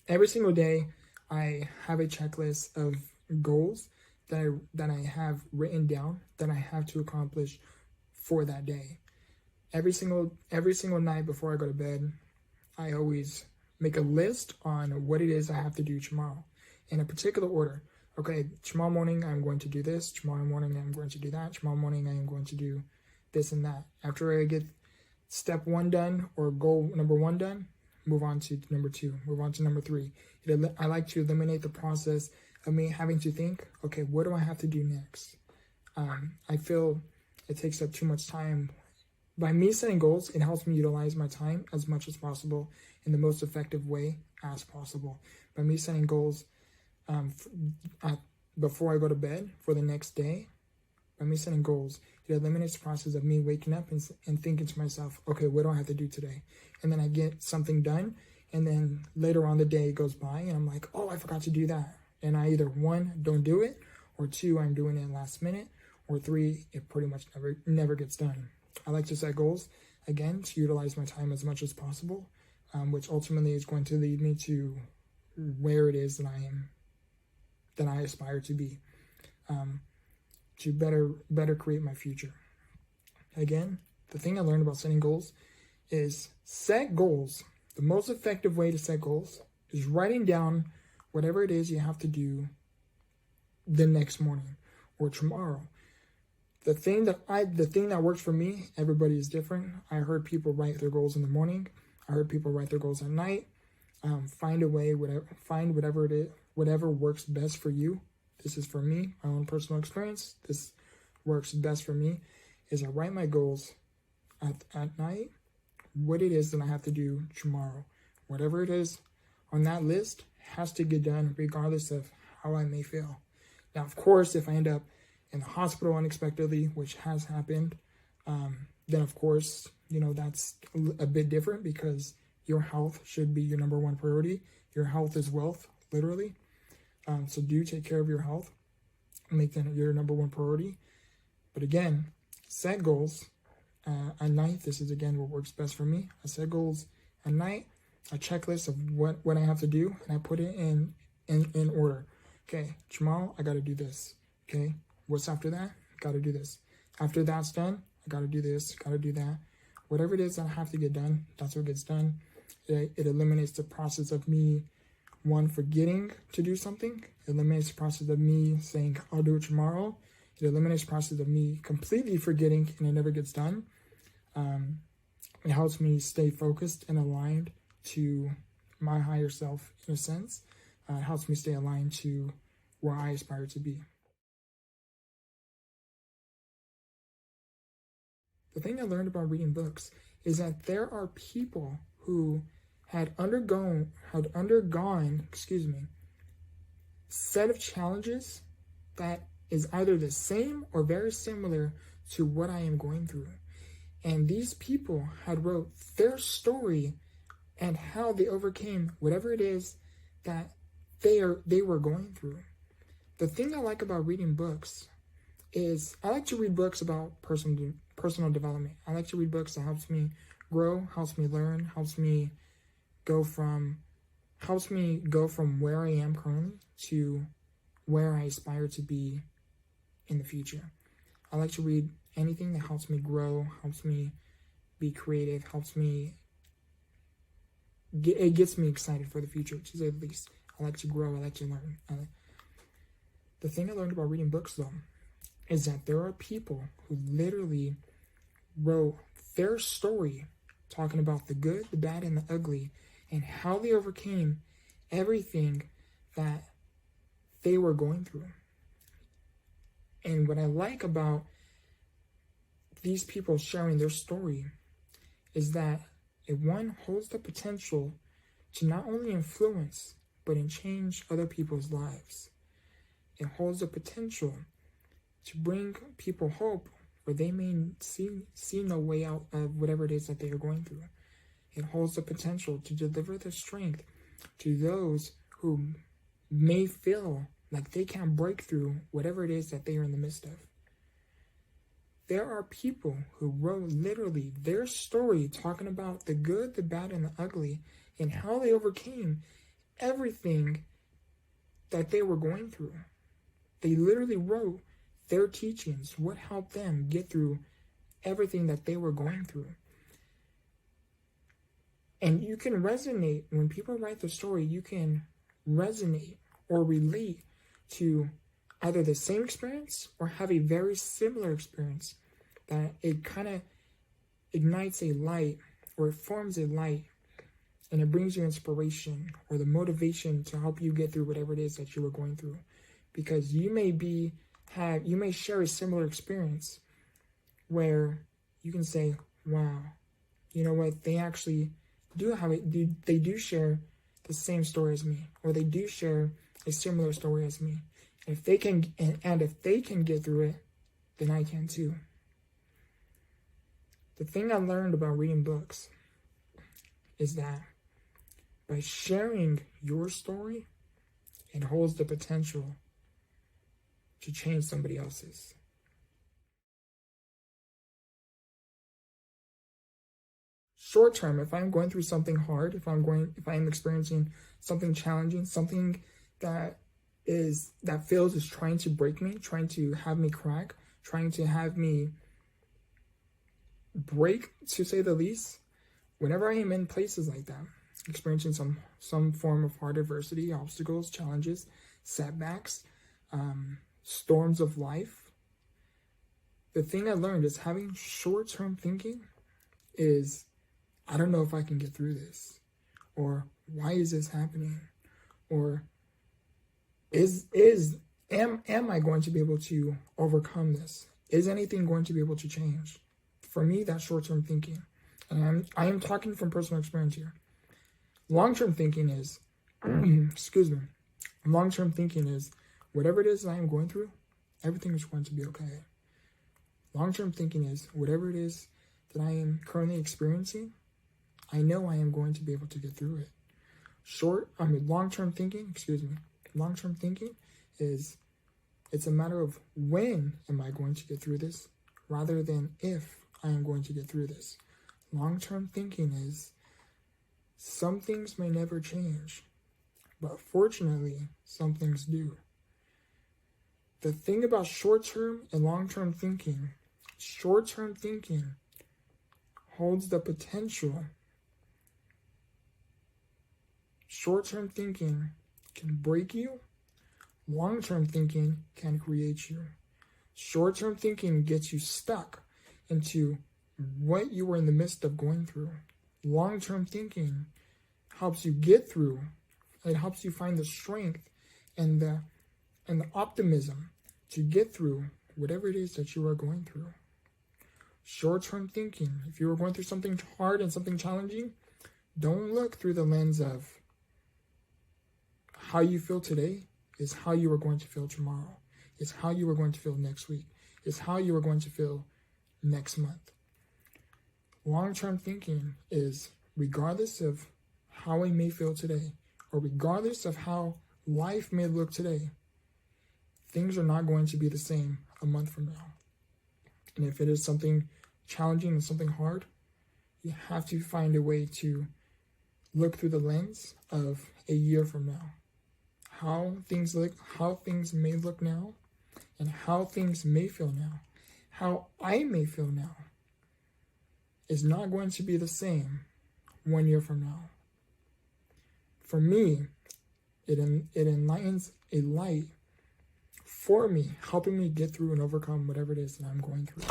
every single day, I have a checklist of goals that I have written down that I have to accomplish for that day. Every single night before I go to bed, I always make a list on what it is I have to do tomorrow in a particular order. Okay, tomorrow morning I'm going to do this. Tomorrow morning I'm going to do that. Tomorrow morning I am going to do this and that. After I get step one done or goal number one done, move on to number two, move on to number three. I like to eliminate the process of me having to think, okay, what do I have to do next? I feel it takes up too much time. By me setting goals, it helps me utilize my time as much as possible in the most effective way as possible. By me setting goals before I go to bed for the next day, by me setting goals, it eliminates the process of me waking up and thinking to myself, okay, what do I have to do today? And then I get something done, and then later on the day goes by, and I'm like, oh, I forgot to do that. And I either, one, don't do it, or two, I'm doing it last minute, or three, it pretty much never gets done. I like to set goals, again, to utilize my time as much as possible, which ultimately is going to lead me to where it is that I aspire to be, to better create my future. Again, the thing I learned about setting goals is set goals. The most effective way to set goals is writing down whatever it is you have to do the next morning or tomorrow. The thing that works for me, everybody is different. I heard people write their goals in the morning. I heard people write their goals at night. Find a way, whatever it is, whatever works best for you. This is for me, my own personal experience. This works best for me is I write my goals at night, what it is that I have to do tomorrow. Whatever it is on that list has to get done regardless of how I may feel. Now, of course, if I end up in the hospital unexpectedly, which has happened, then of course, that's a bit different because your health should be your number one priority. Your health is wealth, literally. So do take care of your health, make that your number one priority. But again, set goals at night. This is again what works best for me. I set goals at night, a checklist of what I have to do, and I put it in order. Okay, tomorrow I got to do this. Okay, what's after that? Got to do this. After that's done, I got to do this, got to do that. Whatever it is that I have to get done, that's what gets done. It eliminates the process of me, one, forgetting to do something. It eliminates the process of me saying, I'll do it tomorrow. It eliminates the process of me completely forgetting and it never gets done. It helps me stay focused and aligned to my higher self in a sense. It helps me stay aligned to where I aspire to be. The thing I learned about reading books is that there are people who had undergone, set of challenges that is either the same or very similar to what I am going through. And these people had wrote their story and how they overcame whatever it is that they were going through. The thing I like about reading books is I like to read books about personal development. I like to read books that helps me grow, helps me learn, helps me go from where I am currently to where I aspire to be in the future. I like to read anything that helps me grow, helps me be creative, it gets me excited for the future, to say the least. I like to grow, I like to learn. The thing I learned about reading books, though, is that there are people who literally wrote their story talking about the good, the bad, and the ugly, and how they overcame everything that they were going through. And what I like about these people sharing their story is that it, one, holds the potential to not only influence, but change other people's lives. It holds the potential to bring people hope where they may see no way out of whatever it is that they are going through. It holds the potential to deliver the strength to those who may feel like they can't break through whatever it is that they are in the midst of. There are people who wrote literally their story talking about the good, the bad, and the ugly and how they overcame everything that they were going through. They literally wrote their teachings, what helped them get through everything that they were going through. And you can resonate, when people write the story, you can resonate or relate to either the same experience or have a very similar experience, that it kind of ignites a light, or it forms a light, and it brings you inspiration or the motivation to help you get through whatever it is that you were going through. Because you may share a similar experience where you can say, wow, you know what, they actually do have it, they do share the same story as me, or they do share a similar story as me. If they can, and if they can get through it, then I can too. The thing I learned about reading books is that by sharing your story, it holds the potential to change somebody else's. Short term, if I'm going through something hard, if I'm experiencing something challenging, something that feels is trying to break me, trying to have me crack, trying to have me break, to say the least, whenever I am in places like that, experiencing some form of hard adversity, obstacles, challenges, setbacks, storms of life, the thing I learned is having short-term thinking is, I don't know if I can get through this, or why is this happening, or am I going to be able to overcome this? Is anything going to be able to change? For me, that's short-term thinking, and I am talking from personal experience here. Long-term thinking is, excuse me, long-term thinking is, whatever it is that I am going through, everything is going to be okay. Long-term thinking is, whatever it is that I am currently experiencing, I know I am going to be able to get through it. Long-term thinking is, it's a matter of when am I going to get through this, rather than if I am going to get through this. Long-term thinking is, some things may never change, but fortunately, some things do. The thing about short-term and long-term thinking, short-term thinking holds the potential. Short-term thinking can break you. Long-term thinking can create you. Short-term thinking gets you stuck into what you were in the midst of going through. Long-term thinking helps you get through. It helps you find the strength and the optimism to get through whatever it is that you are going through. Short-term thinking, if you are going through something hard and something challenging, don't look through the lens of how you feel today is how you are going to feel tomorrow. It's how you are going to feel next week. It's how you are going to feel next month. Long-term thinking is, regardless of how I may feel today, or regardless of how life may look today, things are not going to be the same a month from now. And if it is something challenging and something hard, you have to find a way to look through the lens of a year from now. How things may look now, and how things may feel now, how I may feel now, is not going to be the same 1 year from now. For me, it enlightens a light for me, helping me get through and overcome whatever it is that I'm going through.